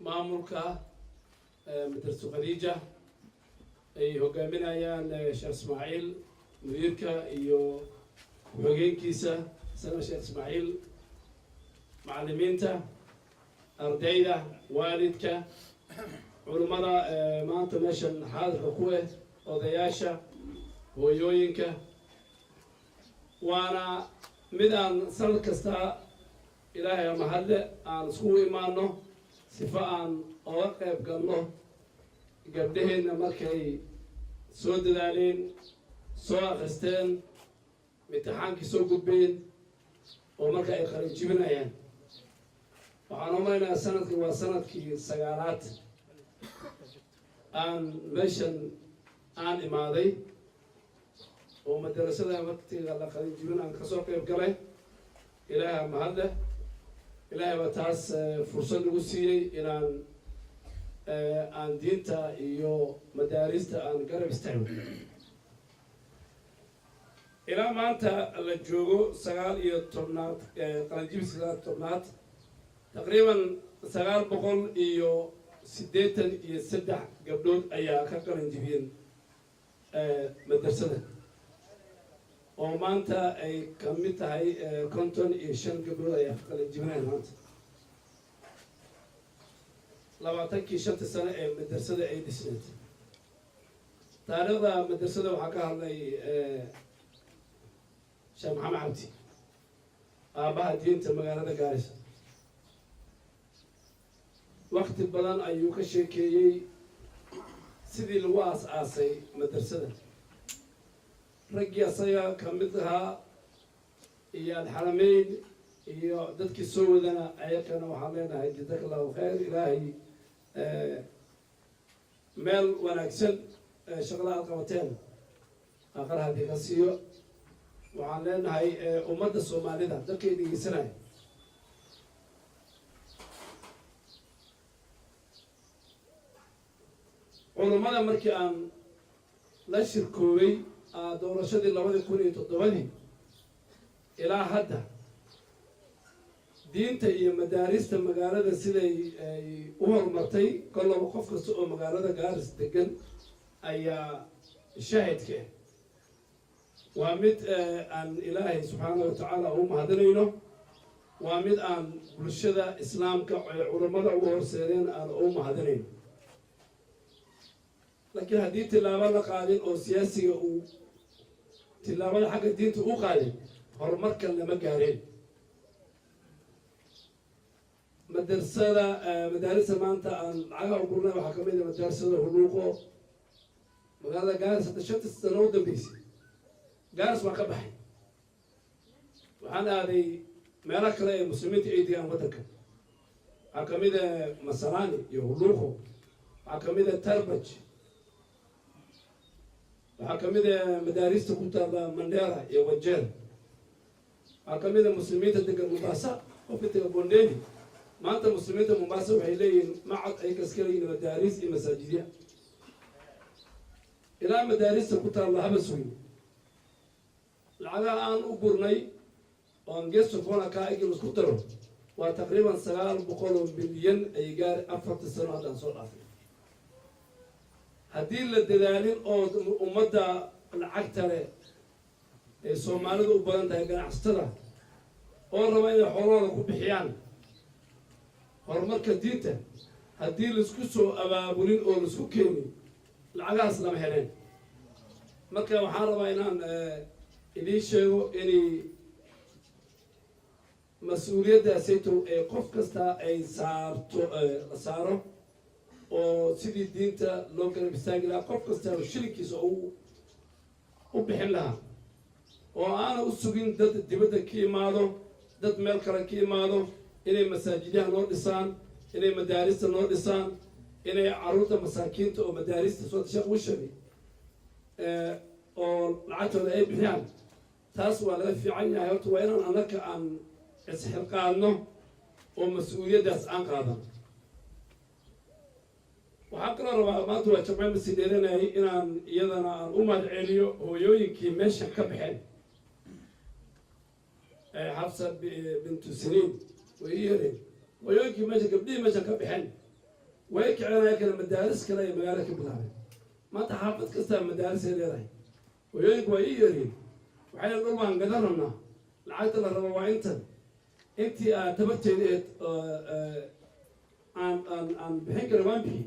maamulka madrasa Khadija ay hogaaminayaan Sheekh Ismaaciil mudiirka iyo ku-xigeenkiisa sana Sheekh Ismaaciil macallimiinta ardayda waalidka culimada maanta meeshan xaadirka ku ah odayaasha hooyooyinka waana mid aan sanad kasta ilaahay mahadle aan isku imaano sifa aan oga qayb galno gabdhaheena markay soo dadaaleen soo akhristeen imtixaankii soo gudbeen oo marka ay qalin jibinayaan waxaan umaleynaa sanadkii waa sanadkii sagaalaad aan meeshan aan imaaday oo madrasada waqtiga la qalin jibin aan kasoo qayb galay ilaahay mahadle ilaahay baa taas fursad nagu siiyey inaan aan diinta iyo madaarista aan garab istaagno ilaa maanta la joogo 19 qalinjibis 19 taqriiban 983 gabdhood ayaa ka qalinjibiyeen madrasada oo maanta ay ka mid tahay 55 gabdhood ayaa ka qalinjibinayaan maanta 25 sano ee madrasada ay dhisneed taariikhda madrasada waxaa ka hadlay Sheekh Maxamed Cabdi aabaha diinta magaalada Gaarisa waqti badan ayuu ka sheekeeyey sidii lagu aas-aasay madrasada raggii asaga ka mid ahaa iyo alxarameyn iyo dadkii soo wadana ayakana waxaan leenahay jazakallahu khayr ilaahay meel wanaagsan shaqada aad qabateen aqal haddii ka siiyo waxaan leenahay ummadda soomaalida dadkay dhegeysanaya culimada markii aan la shirkoobay doorashadii 2007 ilaa hadda diinta iyo madaarista magaalada siday ay u horumartay kolaba qof kasta oo magaalada Gaaris degan ayaa shaahidka waa mid aan ilaahay subxaanahu wa tacaala u mahadinayno waa mid aan bulshada islaamka culimada ugu horseedeen aan u mahadinayno laakiin haddii tilaabo la qaadin oo siyaasiga uu tilaabada xagga diinta u qaadin horumarkan lama gaareen madrasada madaarista maanta aan lacagaha u gurnay waxaa kamid ah madrasada huluuqo magaalada Gaaris hadda 5 sano u dambeysay Gaaris waa ka baxay waxaan aaday meelo kale ee muslimiinta ay degaan waddanka waxaa kamid ah Masalaani iyo huluuqo waxaa kamid ah Tarbaj waxaa kamid ah madaarista ku taala Mandera iyo Wajir waxaa kamid ah muslimiinta degan Mombasa oo fitiga Bondeni maanta muslimiinta Mombasa waxay leeyihiin macad ay kaskaleeyeen madaaris iyo masaajidya ilaa madaarista ku taala Habasweyn lacagaha aan u gurnay oo geeso kona ka igil isku daro waa taqriiban 900 bilyan ay gaar 4 sano hadda soo dhaafay haddii la dadaalin oo ummadda lacagta leh ee Soomaalida u badan tahay ganacsatada oo raba inay xoolahooda ku bixiyaan horumarka diinta haddii la isku soo abaabulin oo la isku keenin lacagahaas lama heleen marka waxaan rabaa inaan idin sheego inay mas-uuliyaddaasayto ee qof kasta ay saaro oo sidii diinta loo garab istaagi lahaa qof kasta shilinkiisa u bixin lahaa oo aana u sugin dad dibadda ka imaado dad meel kale ka imaado inay masaajidyaha noo dhisaan inay madaarista noo dhisaan inay caruurta masaakiinta oo madaarista soo sheekh u sheegay oo lacagtooda ay bixiyaan taas waa laga fiican yahay horta waa inaan anaka aan isxilqaadno oo mas-uuliyaddaas aan qaadan waxaan kaloo rabaa maanta waa jamcad masii dheeranayay inaan iyadana aan u mahad celiyo hooyooyinkii meesha ka baxeen حفصة بنت سنين ويرين ويوكي ماشي قبليه ماشي كبحن ويكعنا كنا مدارس كلا يمجالك بلاه ما تحافظ كستا مدارس هذي ويجي ويجري وحين نقول ما نقدرنا العادة الربع أنت تبتدي عن بحين كروان به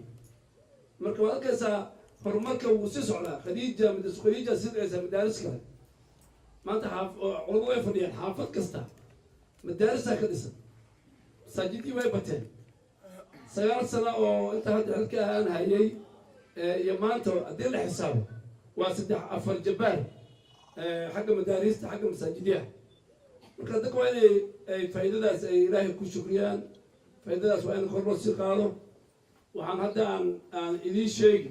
مركب كذا فرمركب وسيس على خديجة مدرسة خديجة سيد مدارس كلا ما تحاف عضو يفني حافظ كستا مدارس كدسة ساجدي ويبتين سيارة سنة أو أنت هاد أنا هاي يمانتو أدير حسابه واسدح أفر جبار حق مدارس حق مساجدية marka dadku waa inay faa'iidadaas ay ilaahay ku shukriyaan faa'iidadaas waa in kor loo sii qaado waxaan hadda aan idiin sheegi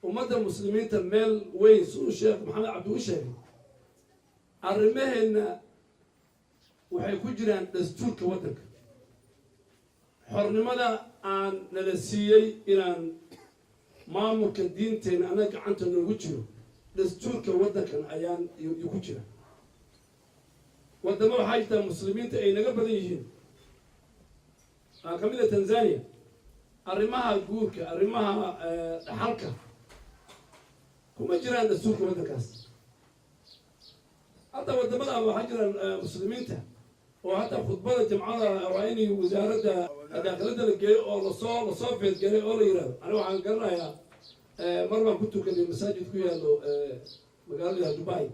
ummadda muslimiinta meel weyn suu sheekh maxamed cabdi u sheegay arrimaheena waxay ku jiraan dastuurka waddanka xornimada aan nala siiyey inaan maamulka diinteena anaga gacanta noogu jiro dastuurka waddankan ayaan ku jira wadamo waxaa jirtaa muslimiinta ay naga badan yihiin ka mid a tanzania arrimaha guurka arrimaha dhaxalka kuma jiraan dastuurka waddankaas hataa wadamada waxaa jiraan muslimiinta oo hataa khudbada jamcada waa inay wasaaradda daaqilada la geeyo oo lasoo feedgelay oo la yihahdo aniga waxaan garanayaa mar baan ku tukanay masaajid ku yaallo magaalada dubai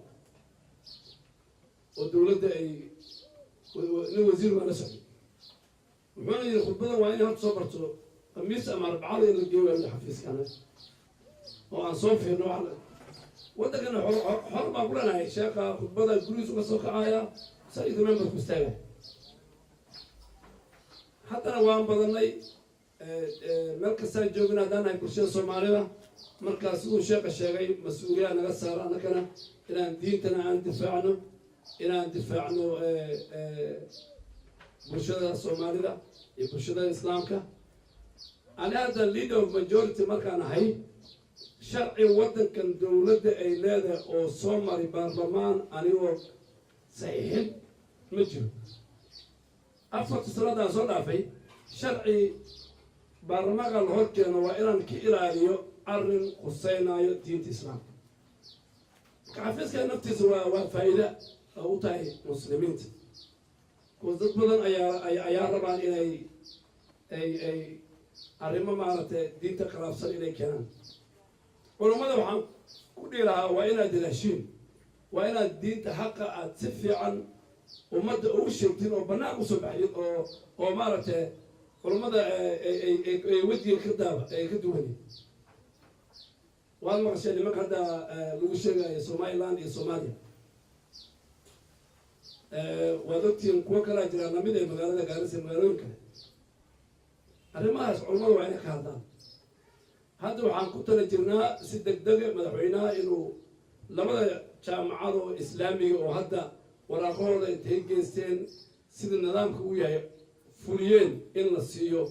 oo dowladda ay nin wasiir baa la socday wuxuuna yidhi khudbadan waa inay horta soo barto khamiis ama arbacada in la geeyo waa xafiiskana oo aan soo fiirno waddankana xor baan ku leenahay sheekha khudbada gurigiisu ka soo kacaya masaajidka memberku istaaga haddana waan badanay meel kastaan joogin haddaan nahay bulshada soomaalida markaas siduu sheekha sheegay mas-uuliyaa naga saaro annagana inaan diintana aan difaacno inaan difaacno bulshada soomaalida iyo bulshada islaamka ani hadda leader of majority markaan ahay sharci waddankan dowladda ay leedahay oo soo mari baarlamaan anigoo saxiixin ma jiro afarta sanadaan soo dhaafay sharci baarlamaanka la hor keeno waa inaan ka ilaaliyo arrin khuseynayo diinta islaamka xafiiska naftiisa waa faa'iida u tahay muslimiinta kuwa dad badan ayaa rabaan inay arrimo maaragtay diinta khilaafsan inay keenaan culammada waxaan ku dhihi lahaa waa inaad ilaashiin waa inaad diinta xaqa aad si fiican ummadda ugu sheegtiin oo bannaan usoo baxdin oo maaragtay culammada ay wejiga ay ka duwaneen waad maqasheen nimanka hadda lagu sheegayo somaliland iyo soomaaliya waad ogtiin kuwo kalaa jiraan lamid ay magaalada gaarisa magaalooyin kale arrimahaas culammada waa inay ka hadlaan hadda waxaan ku tala jirnaa si degdega madaxweynaha inuu labada jaamacad oo islaamiga oo hadda waraaqahooda intay geysteen sida nidaamka uu yahay fuliyeen in la siiyo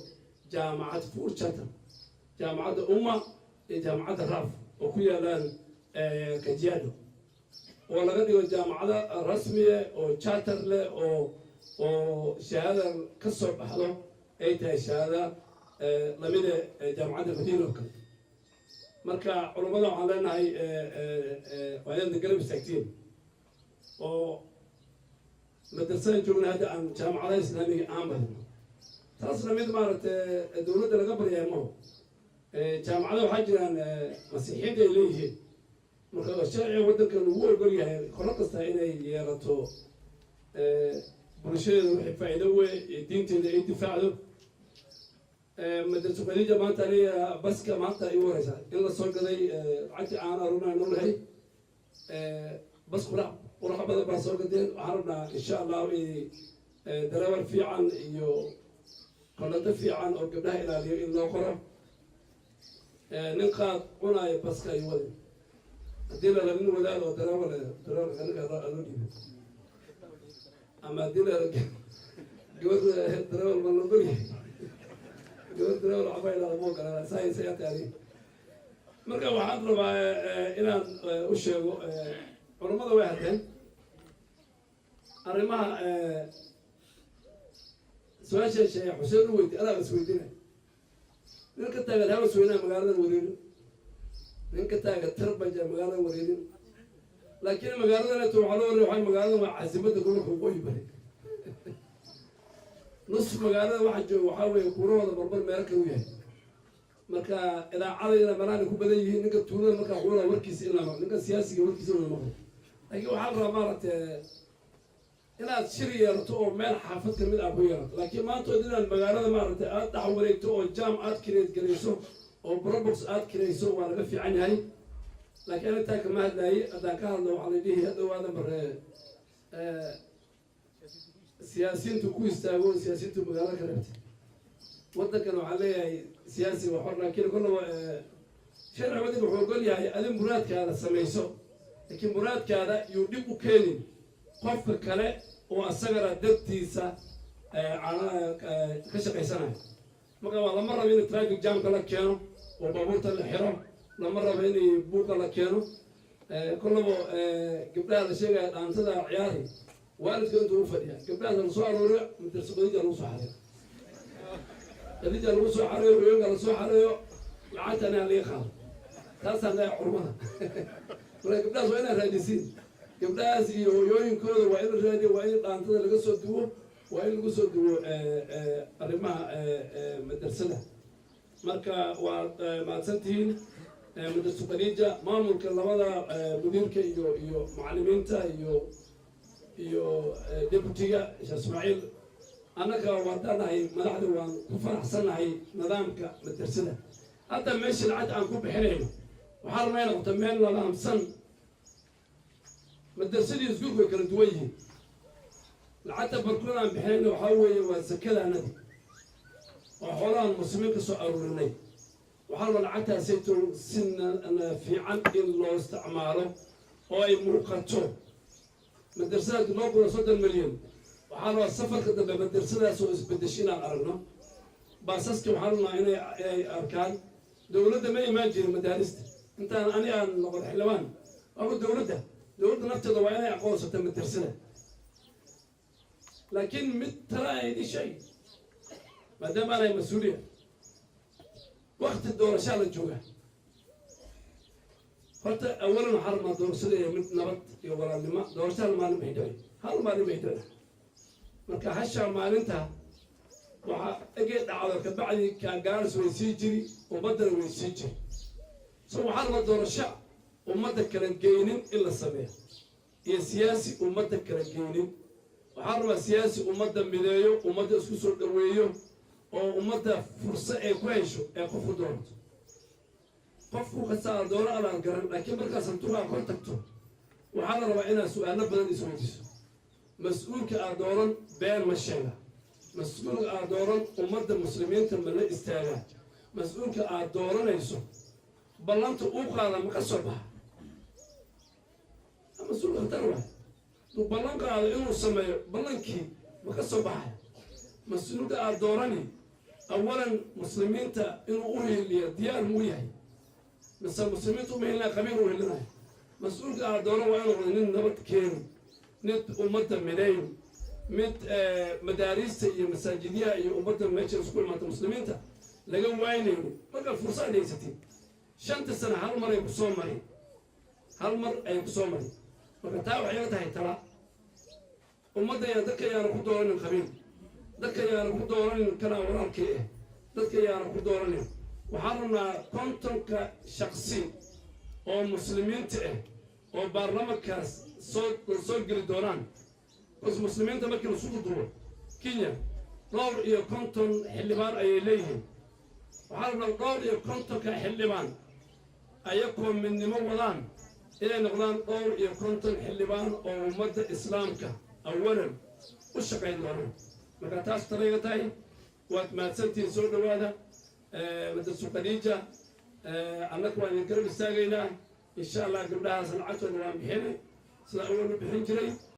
jaamacad fuurjata jaamacadda umma iyo jaamacadda raaf oo ku yaalaan kajiado oo laga dhigo jaamacada rasmiye oo charter leh oo shahaada ka soo baxdo ay tahay shahaada lamida jaamacadda madiina oo kale marka culammada waxaan leenahay waa inaad garab istaagtiin oo madrasada joogna hadda aan jaamacadaha islaamiga aan badino taasna mid maaragtay dowladda laga baryahay maho jaamacada waxaa jiraan masiixiinta ay leeyihiin marka sharciga waddankan ugu ogol yahay qolo kasta inay yeelato bulshadeeda wixii faa'iido wey diinteeda ay difaacdo madrasa khadiija maanta aniga baska maanta igu horeysaa in la soo gaday lacagtii aan aruna nolahay bas qurax badan baa soo gadeen waxaan rabnaa insha allahu in darawal fiican iyo qolado fiican oo gabdhaha ilaaliyo in loo qoro nin qaad cunaayo baska ay wadin haddii la nin wadaad oo darawal aniga loo dhiibo ama haddii la gabadh darawal ma loo golyahay gabadh darawal waxba ilaala moo galaa saayinsa yaa taari marka waxaan rabaa inaan u sheego culammada way hadleen arrimaha سؤال شيء حسين ويدي أنا بس ويدينا من كتاعة هذا سوينا مقالة وريدين من كتاعة تربة مقالة وريدين لكن مقالة أنا توعلون روحي مقالة مع عزيمة تقول حقوقي بريك نص مقالة واحد جو وحاول يكونوا هذا بربر مارك وياه marka idaacadayna banaan ku badan yihiin ninka tuulada marka xuula warkiisa in la maqlo ninka siyaasiga warkiisa in la maqlo laakiin waxaa la rabaa maaragtay inaad shir yeelato oo meel xaafad ka mid ah ku yeelato laakiin maanta inaad magaalada maaragtay aad dhex wareegto oo jaam aad kireed galayso oo brobox aad kirayso waa laga fiican yahay laakiin intaa kama hadlaayay haddaan ka hadlo waxaa la dhihi hadhowaada marre siyaasiyiintu ku istaago siyaasiyiintu magaalada ka reebtay waddankan waxaa leeyahay سياسي وحر لكن كله شرع ودي بحقول يعني أدم مراد كذا سميسو لكن مراد كذا يوديكو كيني قف كله وأسجر دتيسا على كشق سنة ما قال والله مرة بين التراك جام كلا كانوا وبابور الحرام لمرة بيني بوك كلا كانوا كله قبل هذا الشيء أن تدع عيالي والد كنت وفديا قبل هذا السؤال ورع مترسقين جالو صحيح اللي جالو صحيح ويوم جالو صحيح لعتنا اللي خال تاسع لا عرمها ولا قبل هذا وين الرئيسين قبل هذا يوم كذا وين الرئيس وين أن تدع لقصة دو وين لقصة دو أرمها مدرسة مركا ومع سنتين مدرسة خديجة ما ممكن لماذا مديرك يو معلمين تا يو ديبوتيا إسماعيل أنا كواتنا هي ملاحظ وان كفر حسنا هي نظامك مدرسة حتى ماشي العد عن كوب حريم وحرمين وتمين ولا أمسن مدرسة يزقوك ويكرد وجهي العتب بركون عن بحرين وحوي وزكلا ندي وحولان المسلمين كسؤالوا لنا وحرم العتب سيتو سن في عن الله استعماره أو موقته مدرسة نوبل صد المليون وحرم السفر كده مدرسة سو بدشينا أرنا باسسك وحرم هنا أركان دولة ما يماجي المدارس أنت أنا نقول حلوان أقول دولة نفط ضوئنا يقوس مدرسة لكن مترا دي شيء ما دام أنا مسؤولية وقت الدورة شال الجوع قلت أولا حرم الدورة سلية من نبت يقول لما دورة شال ما نبيدوي هل ما نبيدوي مركا حشا ما ننتهى وأجد على كبعدي كجالس ويسيجري وبدل ويسيجري سو حرم الدورة شال ومدة كانت جينين إلا السماء هي سياسي ومدة كانت جينين وحرم سياسي ومدة مدايو ومدة سكسور درويو ومدة فرصة كويشو كفو دورت قفو خسارة دورة على القرن لكن بركة سنتوها كونتاكتو وحالا ربعنا سؤالنا بدن يسويتيسو مسؤول كأدورا بين مشينا مسؤول كأدورا ومدة مسلمين تمنى استاغا مسؤول كأدورا نيسو بلانتو اوقانا مكسوبها مسؤول خطر وبلانك على إنه سماء بلانكي مكسوبها مسؤول كأدوراني أولا مسلمين تا إنه أوهي اللي ديار موياي مثل مسلمين تو مهنا كبير أوهي لنا مسؤول كأدورا وأنا ونين نبت كين نت أمة ملايين مت مدارس مساجدية أمة ماشي سكول مات مسلمين تا لقوا وينين ما قال فرصة ليستين شنت السنة هالمرة يبصون مري هالمرة يبصون مري وكتاب عينتها ترى أمة يا دك يا رب دوران الخبير دك يا رب دوران كنا وراك إيه دك يا رب دوران وحرنا كنتم كشخصي أو مسلمين تأه أو برنامج كاس صوت دوران بس مسلمين تمكن صوت دور كينيا دور يا كنتم حلبان أي ليهم وحرنا دور يا كنتم كحلبان أيكم من نموذان إلى نقلان دور يا كنتم حلبان أو مدة إسلامك أولا وشقين دوران مكاتاس طريقتاي وقت ما تسنتي سود هذا مدرسة خديجة أنك وين يقرب الساقينا إن شاء الله قبلها سنعتنا وان بحين سنعون بحين جري